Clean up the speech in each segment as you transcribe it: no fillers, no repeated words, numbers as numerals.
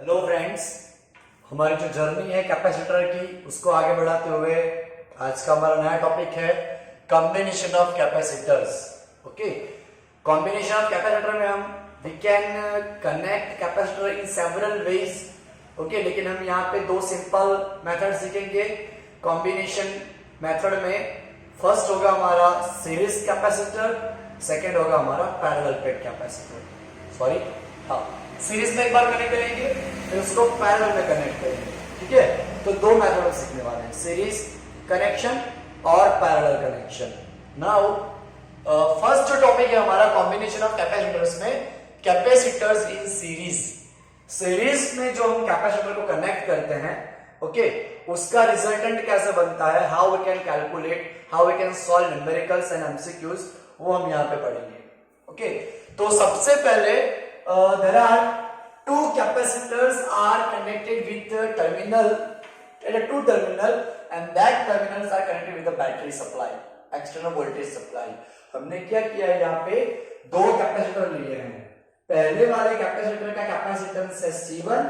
Hello friends, हमारी जो journey है कैपेसिटर की उसको आगे बढ़ाते हुए आज का हमारा नया टॉपिक है combination of capacitors. Okay, combination of capacitor में हम we can connect capacitor in several ways. Okay, लेकिन हम यहाँ पे दो सिंपल मेथड सीखेंगे कॉम्बिनेशन मेथड में। फर्स्ट होगा हमारा सीरीज कैपेसिटर, सेकेंड होगा हमारा पैरेलल प्लेट कैपेसिटर। सॉरी, हाँ, सीरीज में एक बार कनेक्ट करेंगे फिर उसको पैरेलल में कनेक्ट करेंगे। ठीक है, तो दो मेथड सीखने वाले हैं, सीरीज कनेक्शन और पैरेलल कनेक्शन। नाउ फर्स्ट जो टॉपिक है हमारा कॉम्बिनेशन ऑफ कैपेसिटर्स में, कैपेसिटर्स इन सीरीज। सीरीज में जो हम कैपेसिटर को कनेक्ट करते हैं, ओके, उसका रिजल्टेंट कैसे बनता है, how we can calculate, how we can solve numericals and MCQs, वो हम यहाँ पे पढ़ेंगे। ओके, तो सबसे पहले there are two capacitors are connected with the terminal, two terminal, and that terminals are connected with the battery supply, external voltage supply। हमने क्या किया है, यहाँ पे दो कैपेसिटर लिए हैं। पहले वाले कैपेसिटर का कैपेसिटेंस है C1,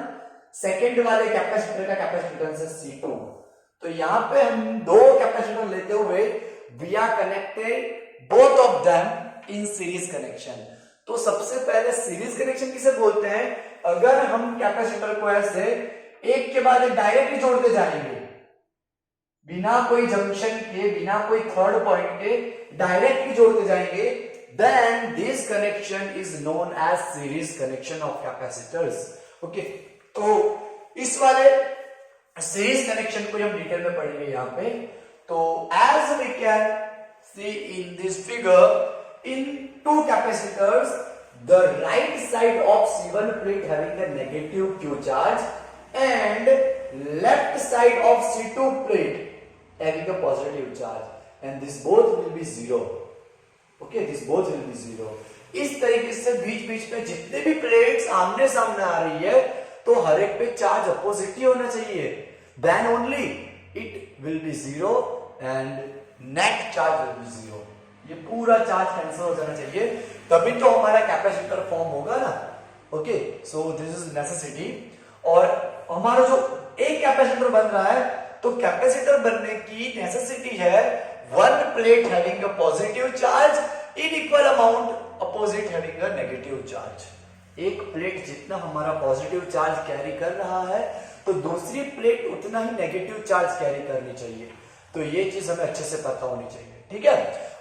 सेकेंड वाले कैपेसिटर का कैपेसिटेंस है C2। तो यहाँ पे हम दो कैपेसिटर लेते हुए we are connected both of them in series connection। तो सबसे पहले सीरीज कनेक्शन किसे बोलते हैं, अगर हम कैपेसिटर को ऐसे एक के बाद एक डायरेक्टली जोड़ते जाएंगे, बिना कोई जंक्शन के, बिना कोई थर्ड पॉइंट के डायरेक्टली जोड़ते जाएंगे, then this connection is known as series connection of capacitors. Okay, तो इस वाले सीरीज कनेक्शन को हम डिटेल में पढ़ेंगे यहाँ पे। तो as we can see in this figure, in two capacitors, the right side of C1 plate having a negative Q charge and left side of C2 plate having a positive charge, and this both will be zero। Okay, this both will be zero। इस तरीके से बीच बीच में जितने भी plates आमने सामने आ रही है तो हर एक पे चार्ज अपोजिट ही होना चाहिए, then only it will be zero and net charge will be zero। ये पूरा चार्ज कैंसिल हो जाना चाहिए, तभी तो हमारा कैपेसिटर फॉर्म होगा ना। Okay, so this is necessity. और हमारा जो एक कैपेसिटर बन रहा है, तो कैपेसिटर बनने की नेसेसिटी है one plate having a positive charge in equal amount opposite having a negative charge. एक प्लेट जितना हमारा पॉजिटिव चार्ज कैरी कर रहा है, तो दूसरी प्लेट उतना ही नेगेटिव चार्ज कैरी करनी चाहिए। तो ये चीज हमें अच्छे से पता होनी चाहिए। ठीक है,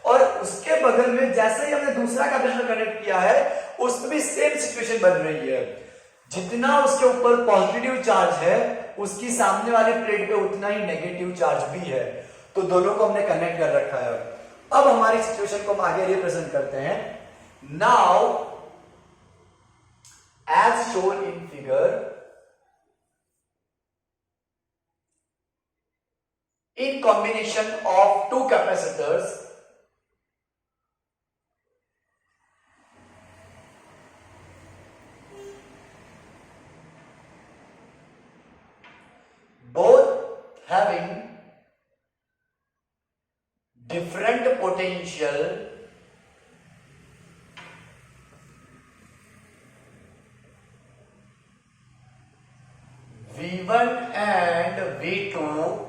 और उसके बगल में जैसे ही हमने दूसरा कैपेसिटर कनेक्ट किया है, उसमें भी सेम सिचुएशन बन रही है। जितना उसके ऊपर पॉजिटिव चार्ज है, उसकी सामने वाली प्लेट पे उतना ही नेगेटिव चार्ज भी है। तो दोनों को हमने कनेक्ट कर रखा है। अब हमारी सिचुएशन को हम आगे रिप्रेजेंट करते हैं। Now as shown in figure, in combination of two capacitors, both having different potential V1 and V2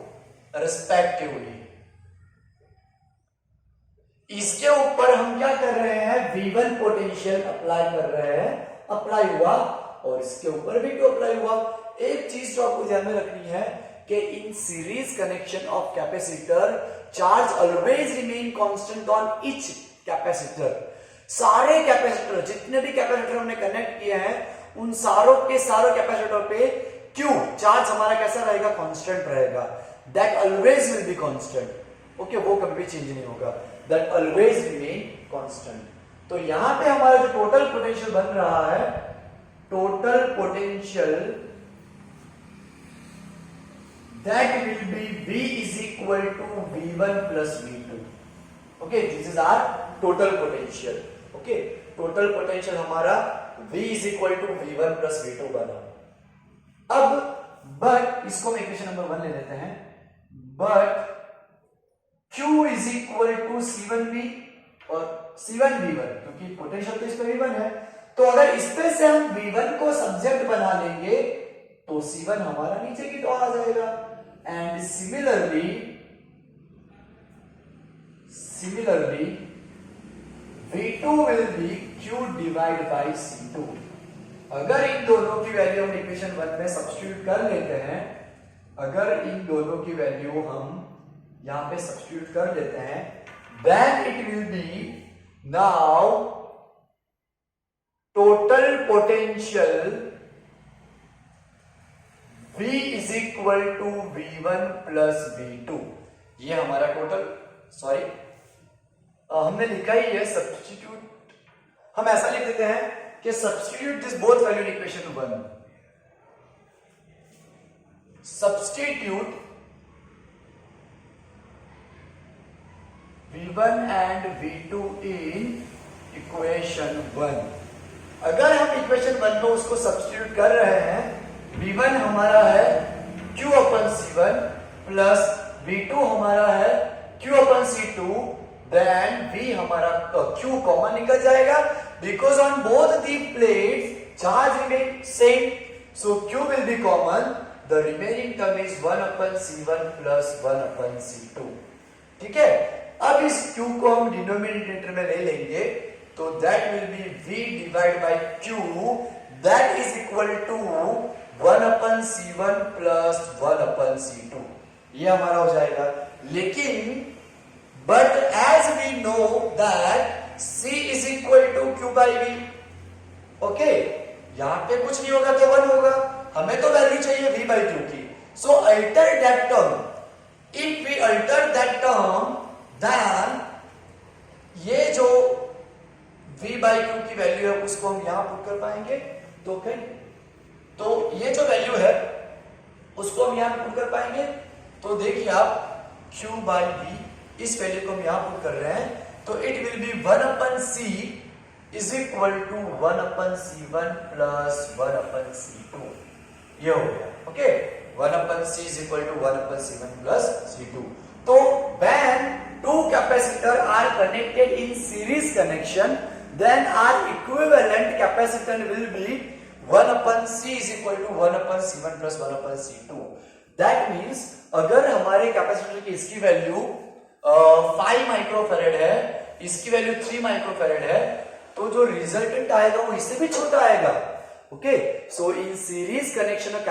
respectively. इसके ऊपर हम क्या कर रहे हैं, V1 पोटेंशियल अप्लाई कर रहे हैं, अप्लाई हुआ, और इसके ऊपर V2 अप्लाई हुआ। एक चीज जो आपको ध्यान में रखनी है कि इन series connection of capacitor, charge always remain constant on each capacitor. सारे कैपेसिटर, जितने भी कैपेसिटर हमने कनेक्ट किए हैं, उन सारों के सारों कैपेसिटर पे Q चार्ज हमारा कैसा रहेगा, कांस्टेंट रहेगा। That always will be constant। Okay, वो कभी भी चेंज नहीं होगा। That always remain constant। तो यहां पे हमारा जो टोटल पोटेंशियल बन रहा है, total potential that will be V is equal to V1 plus V2। Okay, this is our total potential। Okay, total potential हमारा V is equal to V1 plus V2 बना। अब बट इसको हम equation number 1 ले लेते हैं, but Q is equal to C1V और C1V1, क्योंकि पोटेंशियल तो इस पे V1 है। तो अगर इस पे से हम V1 को सब्जेक्ट बना लेंगे तो C1 हमारा नीचे की तरफ आ जाएगा। And similarly V2 will be Q divide by C2। अगर इन दोनों की वैल्यू हम इक्वेशन 1 में सब्स्टिट्यूट कर लेते हैं, अगर इन दोनों की वैल्यू हम यहां पे सब्स्टिट्यूट कर लेते हैं, then it will be now total potential V is equal to V1 plus V2। ये हमारा टोटल, सॉरी हमने लिखा ही है सब्स्टिट्यूट, हम ऐसा लिख देते हैं कि substitute this both value in equation 1, substitute V1 and V2 in equation 1। अगर हम इक्वेशन 1 में उसको सब्स्टिट्यूट कर रहे हैं, V1 हमारा है Q अपन C1 प्लस V2 हमारा है Q अपन C2, then V हमारा Q कॉमन निकल जाएगा, because on both the plates charge remain same, so Q will be common, the remaining term is 1 upon C1 plus 1 upon C2। ठीक है, अब इस Q को हम डिनोमिनेटर में ले लेंगे, तो that will be V divided by Q, that is equal to 1 upon C1 plus 1 upon C2। ये हमारा हो जाएगा। लेकिन but as we know that C is equal to Q by V, okay, यहां पे कुछ नहीं होगा तो 1 होगा, हमें तो वैल्यू चाहिए V by Q की। So alter that term, if we alter that term, then ये जो V by Q की वैल्यू है उसको हम यहां पुट कर पाएंगे, तो फिर तो ये जो वैल्यू है उसको हम यहां पुट कर पाएंगे। तो देखिए आप Q by V, इस वैल्यू को हम यहां पुट कर रहे हैं, तो it will be 1 upon C is equal to 1 upon C1 plus 1 upon C2। ये हो गया, okay, 1 upon C is equal to 1 upon C1 plus C2। तो when two capacitor are connected in series connection, then are equivalent capacitance will be 1 upon C is equal to 1 upon C1 plus 1 upon C2। That means अगर हमारे capacitor की इसकी value 5 microfarad है, इसकी value 3 microfarad है, तो जो resultant आएगा वो इससे भी छोटा आएगा। Okay, so in series connection of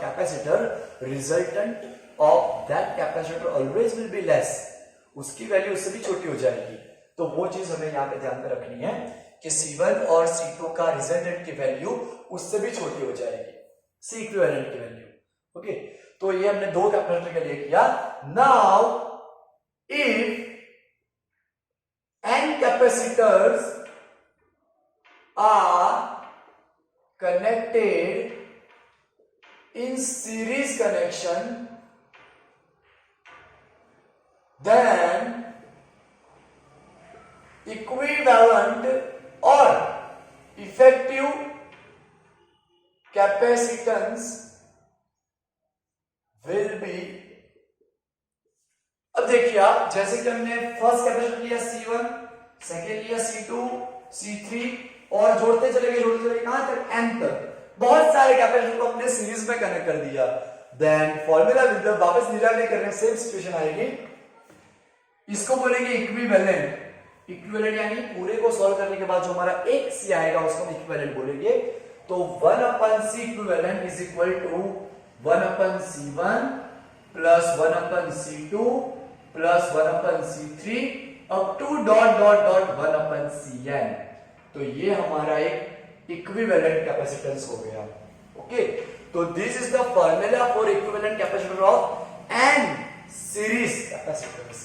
capacitor, resultant of that capacitor always will be less, उसकी वैल्यू उससे भी छोटी हो जाएगी। तो वो चीज हमें यहाँ पे ध्यान में रखनी है कि C1 और C2 का रिजल्टेंट की वैल्यू उससे भी छोटी हो जाएगी, C इक्विवेलेंट की वैल्यू। ओके, तो ये हमने दो कैपेसिटर के लिए किया। Now if n capacitors are connected in series connection, then equivalent or effective capacitance will be, अब देखिए आप, जैसे कि हमने फर्स्ट कैपेसिटर लिया C1, सेकेंड लिया C2, C3 और जोड़ते चले गए कहां तक, n तक। बहुत सारे कैपेसिटर को हमने सीरीज में कनेक्ट कर दिया। देन फॉर्मूला जब वापस निराकरण करने सेम सिचुएशन आएगी, इसको बोलेंगे इक्विवेलेंट यानी पूरे को सॉल्व करने के बाद जो हमारा एक C आएगा उसको हम इक्विवेलेंट बोलेंगे। तो 1 upon C equivalent is equal to 1 upon C1 plus 1 upon C2 plus 1 upon C3 up to dot 1 upon Cn। तो ये हमारा एक इक्विवेलेंट कैपेसिटेंस हो गया। ओके, तो this is the formula for equivalent capacitor of n series capacitors.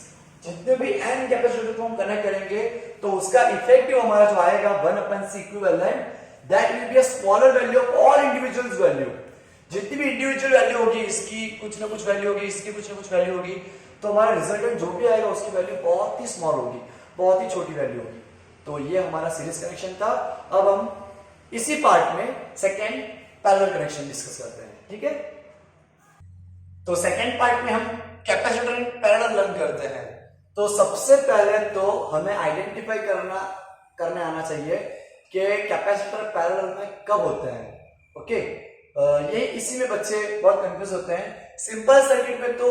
जितने भी n capacitor को हम कनेक्ट करेंगे तो उसका इफेक्टिव हमारा जो आएगा 1 upon C equivalent, that will be a smaller value of all individuals value. जितनी भी इंडिविजुअल वैल्यू होगी, इसकी कुछ ना कुछ वैल्यू होगी, इसकी कुछ ना कुछ वैल्यू होगी, तो हमारा रिजल्टेंट जो भी आएगा उसकी वैल्यू बहुत ही स्मॉल होगी, बहुत ही छोटी वैल्यू होगी। तो ये हमारा सीरीज कनेक्शन था। अब हम इसी पार्ट में सेकेंड पैरेलल कनेक्शन डिस्कस करते हैं, ठीक है। तो सेकेंड पार्ट में हम कैपेसिटर पैरेलल लर्न करते हैं। तो सबसे पहले तो हमें आइडेंटिफाई करने आना चाहिए कि कैपेसिटर पैरेलल में कब होते हैं। ओके, ये इसी में बच्चे बहुत कंफ्यूज होते हैं। सिंपल सर्किट में तो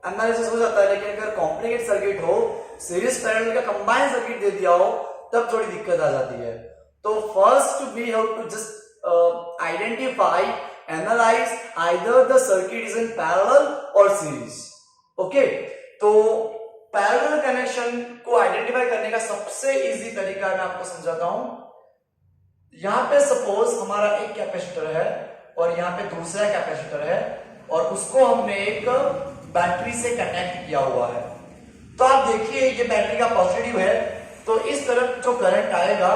एनालिसिस हो जाता है, लेकिन अगर कॉम्प्लिकेटेड सर्किट हो, सीरीज पैरेलल का कंबाइंड सर्किट दे दिया हो, तब थोड़ी दिक्कत आ जाती है। तो first we have to just identify, analyse either the circuit is in parallel और सीरीज। ओके, तो पैरेलल कनेक्शन को आइडेंटिफाई करने का सबसे इजी तरीका मैं आपको समझाता हूं। यहां पे सपोज हमारा एक कैपेसिटर है और यहां पे दूसरा कैपेसिटर है, और उसको हमने एक बैटरी से कनेक्ट किया हुआ है। तो आप देखिए ये बैटरी का पॉजिटिव है, तो इस तरफ जो करंट आएगा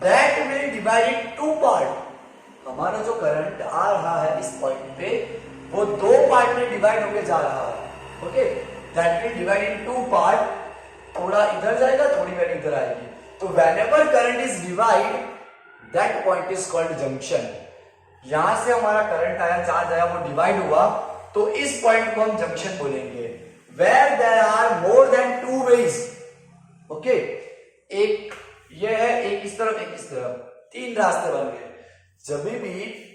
that will divide in two part. हमारा जो करंट आ रहा है इस पॉइंट पे, वो दो पार्ट में डिवाइड होके जा रहा है। Okay, that will divide in two part, थोड़ा इधर जाएगा, थोड़ी वैल्यू इधर आएगी। तो whenever current is divide, that point is called junction. यहां से हमारा करंट आया, चार्ज आया, वो डिवाइड हुआ, तो इस पॉइंट को हम जंक्शन बोलेंगे। Where there are more than two ways. Okay, एक ये है, एक इस तरफ, एक इस तरफ, तीन रास्ते बन गए। जब भी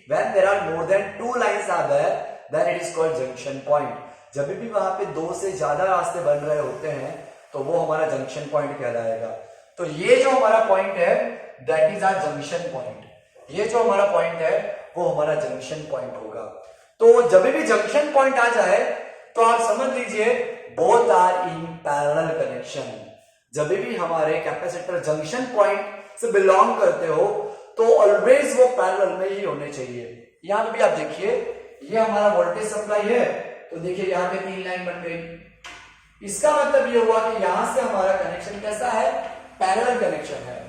when there are more than two lines are there, then it is called junction point. जब भी वहां पे दो से ज्यादा रास्ते बन रहे होते हैं, तो वो हमारा जंक्शन पॉइंट कहलाएगा। तो ये जो हमारा पॉइंट है that is our junction point. ये जो हमारा पॉइंट है वो हमारा जंक्शन पॉइंट होगा। तो जब भी जंक्शन पॉइंट आ जाए तो आप समझ लीजिए both are in parallel connection. जब भी हमारे कैपेसिटर जंक्शन पॉइंट से बिलोंग करते हो तो ऑलवेज वो पैरेलल में ही होने चाहिए। यहां पे भी आप देखिए, ये हमारा वोल्टेज सप्लाई है, तो देखिए यहां पे तीन लाइन बन गई। इसका मतलब ये हुआ कि यहां से हमारा कनेक्शन कैसा है, पैरेलल कनेक्शन है।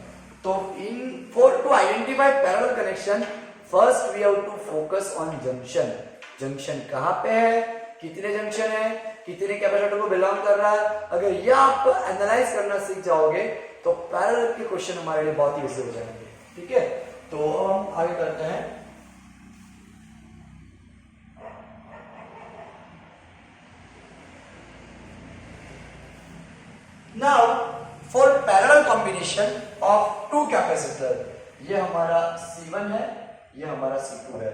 तो in for to identify parallel connection, first we have to focus on junction. Junction कहां पे है, कितने जंक्शन है, कितने कैपेसिटर को बिलोंग कर रहा है। अगर ये आप एनालाइज करना सीख जाओगे तो पैरेलल के क्वेश्चन हमारे लिए बहुत ही इजी हो जाएंगे। ठीक है, तो हम आगे करते हैं। Now for parallel combination of two capacitor, ये हमारा C1 है, ये हमारा C2 है।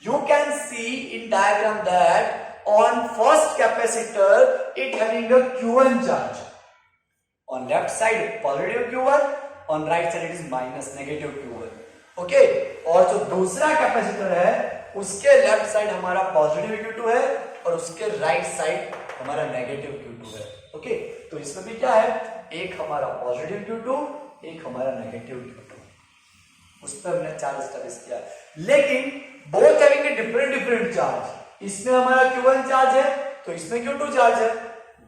You can see in diagram that on first capacitor it having a Q1 charge. On left side positive Q1, on right side it is minus negative Q1. Okay? और जो दूसरा capacitor है उसके left side हमारा positive Q2 है और उसके right side हमारा नेगेटिव Q2 है। ओके, तो इसमें भी क्या है, एक हमारा पॉजिटिव Q2, एक हमारा नेगेटिव Q2। उस पर हमने चार्ज स्टैब्लिश किया, लेकिन both having a different charge. इसमें हमारा Q1 चार्ज है तो इसमें Q2 चार्ज है।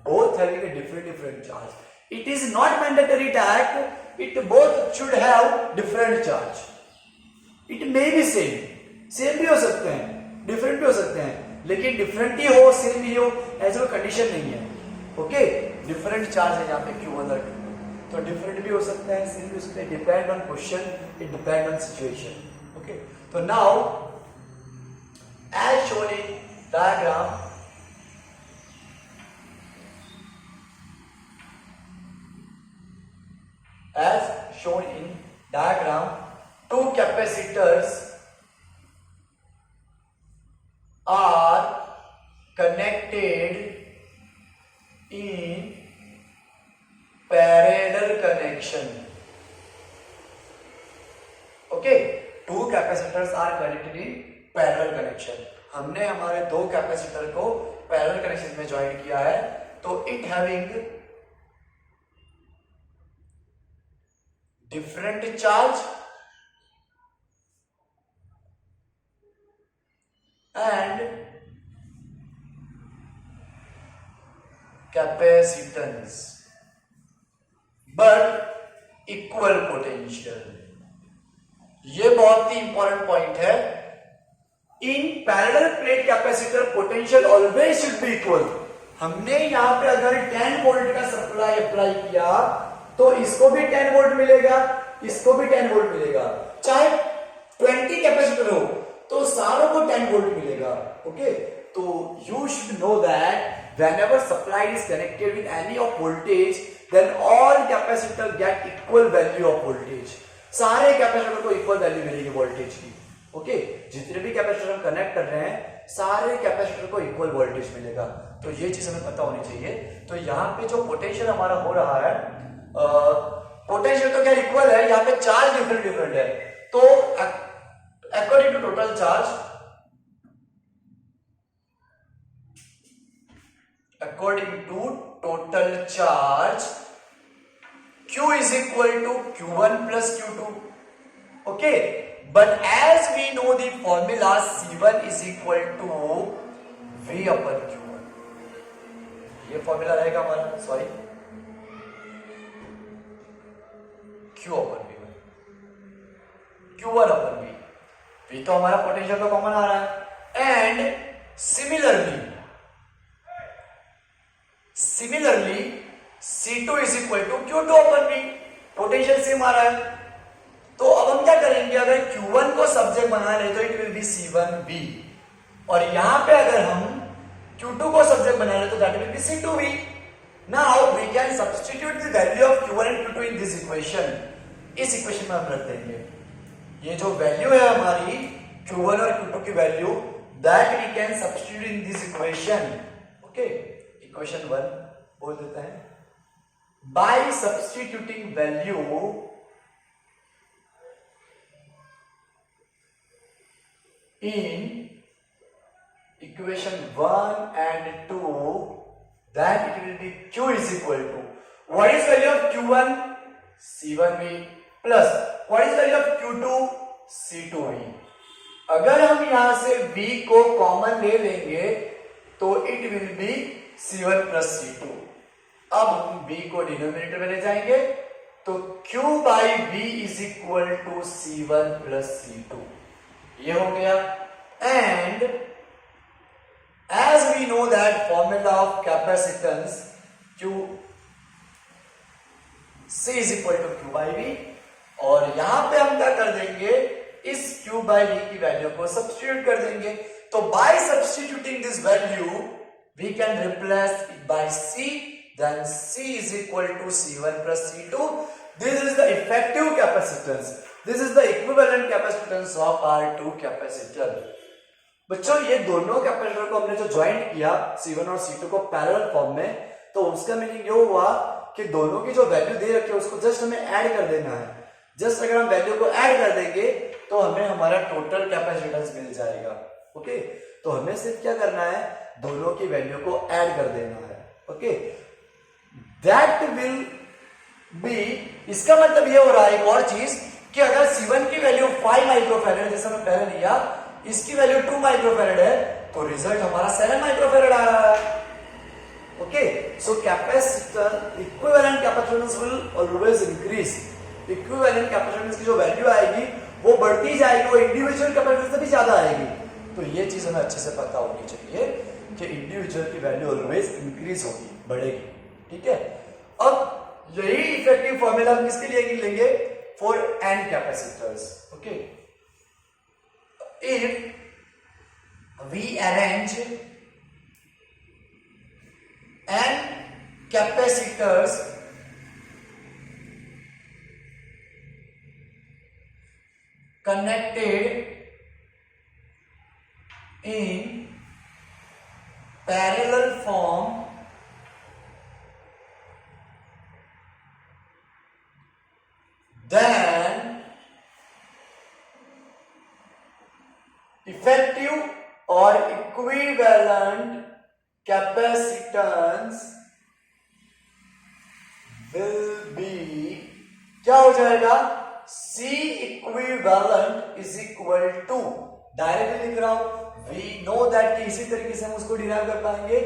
Both having a different charge. It is not mandatory that it both should have different charge. It may be same भी हो सकते हैं, डिफरेंट भी हो सकते हैं, लेकिन डिफरेंट ही हो, सेम ही हो, ऐसा कोई कंडीशन नहीं है। ओके, डिफरेंट चार्ज है यहाँ पे Q1 और Q2, तो डिफरेंट भी हो सकता है, सेम भी हो सकता है, depend on question, it depend on situation. Okay, तो now as shown in diagram, as shown in diagram, two capacitors are connected in parallel connection. Okay, two capacitors are connected in parallel connection. हमने हमारे दो capacitor को parallel connection में join किया है, तो it having different charge and capacitance but equal potential. ये बहुत ही इंपॉर्टेंट पॉइंट है। In parallel plate capacitor potential always should be equal. हमने यहां पे अगर 10 वोल्ट का सप्लाई अप्लाई किया तो इसको भी 10 वोल्ट मिलेगा, इसको भी 10 वोल्ट मिलेगा। चाहे 20 कैपेसिटर हो तो सारों को 10 वोल्ट मिलेगा। ओके, तो you should know that whenever supply is connected with any of voltage, then all capacitor get equal value of voltage. सारे कैपेसिटर को इक्वल वैल्यू मिलेगी वोल्टेज की। ओके, जितने भी कैपेसिटर हम कनेक्ट कर रहे हैं सारे कैपेसिटर को इक्वल वोल्टेज मिलेगा। तो ये चीज हमें पता होनी चाहिए। तो यहाँ पे जो पोटेंशियल हमारा हो रहा है, पोटेंशियल तो क्या इक्वल है, यहाँ पे चार्ज डिफरेंट डिफरेंट है। तो according to total charge, according to total charge, Q is equal to Q1 plus Q2. Okay, but as we know the formula, C1 is equal to V upon Q1. ये formula रहेगा हमारा, sorry, Q upon V1, Q1 upon V। V तो हमारा potential का common आ रहा है। And similarly C2 is equal to Q2 upon V, potential same आ रहा है। तो अब हम क्या करेंगे, अगर Q1 को सब्जेक्ट बना ले तो इट विल बी C1V, और यहां पे अगर हम Q2 को सब्जेक्ट बना ले तो that will be C2V। Now we can substitute the value of Q1 and Q2 in this equation. इस इक्वेशन में हम रख देंगे ये जो वैल्यू है हमारी Q1 और Q2 की value, that we can substitute in this equation. Okay, equation 1 बोल देते हैं, by substituting value in equation 1 and 2, that it will be Q is equal to, what is value of Q1? C1V plus what is value of Q2? C2V। अगर हम यहां से V को common ले लेंगे तो it will B C1 plus C2। अब हम V को डिनोमिनेटर में ले जाएंगे तो Q by V is equal to C1 plus C2, ये हो गया। And as we know that formula of capacitance Q C is equal to Q by V, और यहां पे हम क्या कर देंगे, इस Q by V की वैल्यू को सब्स्टिट्यूट कर देंगे। तो by substituting this value we can replace it by C, then C is equal to C1 plus C2। This is the effective capacitance, this is the equivalent capacitance of our two capacitor। बच्चों ये दोनों capacitor को हमने जो joint किया C1 और C2 को parallel form में, तो उसका मीनिंग ये हुआ कि दोनों की जो वैल्यू दे रखी है उसको जस्ट हमें ऐड कर देना है। जस्ट अगर हम वैल्यू को ऐड कर देंगे तो हमें हमारा टोटल कैपेसिटेंस मिल जाएगा। ओके, तो हमें सिर्फ क्या करना है, दोनों की वैल्यू को ऐड कर देना है। ओके, दैट विल बी, इसका मतलब ये हो रहा है एक और चीज कि अगर C1 की वैल्यू 5 माइक्रोफैरड जैसा मैं पहले लिया, इसकी वैल्यू 2 माइक्रोफैरड है, तो रिजल्ट हमारा 7 माइक्रोफैरड आ रहा है। Okay, so capacitor equivalent capacitance will always increase. Equivalent capacitance की जो वैल्यू आएगी वो बढ़ती जाएगी, वो इंडिविजुअल कैपेसिटेंस से भी ज्यादा आएगी। तो ये चीज हमें अच्छे से पता होनी चाहिए कि इंडिविजुअल की वैल्यू ऑलवेज इंक्रीज होगी, बढ़ेगी। ठीक है, अब यही इफेक्टिव फॉर्मूला हम किसके लिए लेंगे, for n capacitors. Okay, if we arrange n capacitors connected in parallel form, then effective or equivalent capacitance will be, क्या हो जाएगा, C equivalent is equal to, directly लिख रहा हूं, we know that कि इसी तरीके से हम उसको डिराइव कर पाएंगे।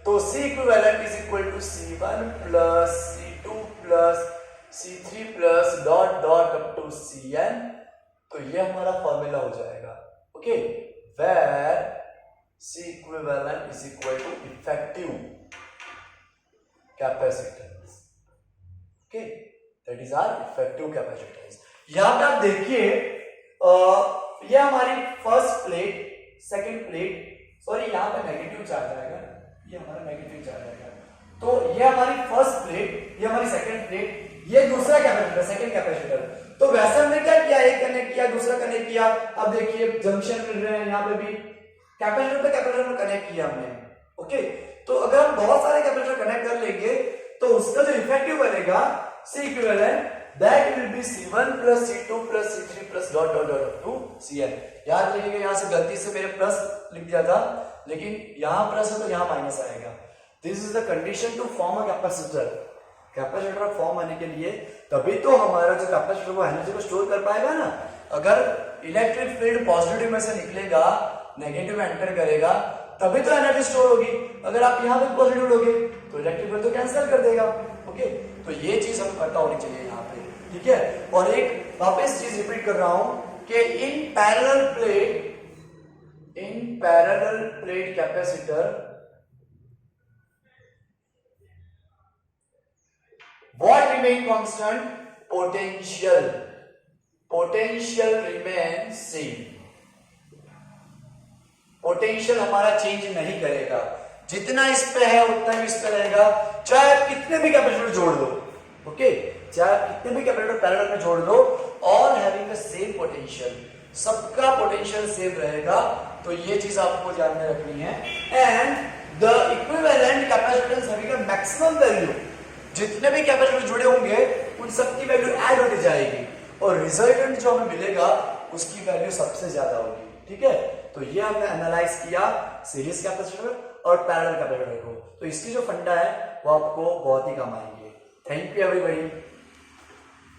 तो C equivalent is equal to C1 plus C2 plus C3 plus dot dot up to Cn। तो ये हमारा फॉर्मूला हो जाएगा। Okay, where C equivalent is equal to effective capacitance। Okay, that is our effective capacitance। यहां पे आप देखिए, ये हमारी first plate, second plate, sorry यहां पे नेगेटिव चार्ज आएगा, ये हमारा नेगेटिव चार्ज आएगा। तो ये हमारी फर्स्ट प्लेट, ये हमारी सेकंड प्लेट, ये दूसरा कैपेसिटर, सेकंड कैपेसिटर। तो वैसे हमने क्या किया, एक कनेक्ट किया, दूसरा कनेक्ट किया, अब देखिए जंक्शन मिल रहे हैं, यहाँ पे भी कैपेसिटर पे कैपेसिटर में कनेक्ट किया हमने। ओके, तो अगर हम बहुत सारे कैपेसिटर कनेक्ट कर लेंगे तो उसका जो इफेक्टिव बनेगा C equivalent that will B C1 plus C2 plus C3 plus dot dot dot to Cn। याद रखिएगा, यहां से गलती से मेरे प्लस लिख दिया था, लेकिन यहां प्लस है तो यहां माइनस आएगा। This is the condition to form a capacitor. Capacitor form होने के लिए तभी तो हमारा जो कैपेसिटर वो एनर्जी को स्टोर कर पाएगा ना। अगर इलेक्ट्रिक फील्ड पॉजिटिव में से निकलेगा, नेगेटिव में एंटर करेगा, तभी तो एनर्जी स्टोर होगी। अगर आप यहां पे पॉजिटिव लोगे तो इलेक्ट्रिक फील्ड तो कैंसिल कर देगा। ओके, तो ये चीज हमें पता होनी चाहिए यहाँ पे, ठीक है। और एक वापस चीज रिपीट कर रहा हूं कि in parallel plate capacitor what remain constant? potential remains same। Potential हमारा चेंज नहीं करेगा, जितना इस पे है उतना ही इस पे रहेगा, चाहे आप कितने भी कैपेसिटर जोड़ दो। ओके, चाहे आप कितने भी कैपेसिटर पैरेलल में जोड़ दो, all having the same potential, सबका पोटेंशियल सेम रहेगा। तो ये चीज आपको ध्यान में रखनी है। And the equivalent capacitance having a maximum value, जितने भी कैपेसिटर जुड़े होंगे उन सबकी वैल्यू ऐड होती जाएगी और रिजल्टेंट जो हमें मिलेगा उसकी वैल्यू सबसे ज्यादा होगी। ठीक है, तो ये हमने एनालाइज किया सीरीज कैपेसिटर और पैरेलल कैपेसिटर को। तो इसकी जो फंडा है वो आपको बहुत ही काम आएंगे। Thank you everybody.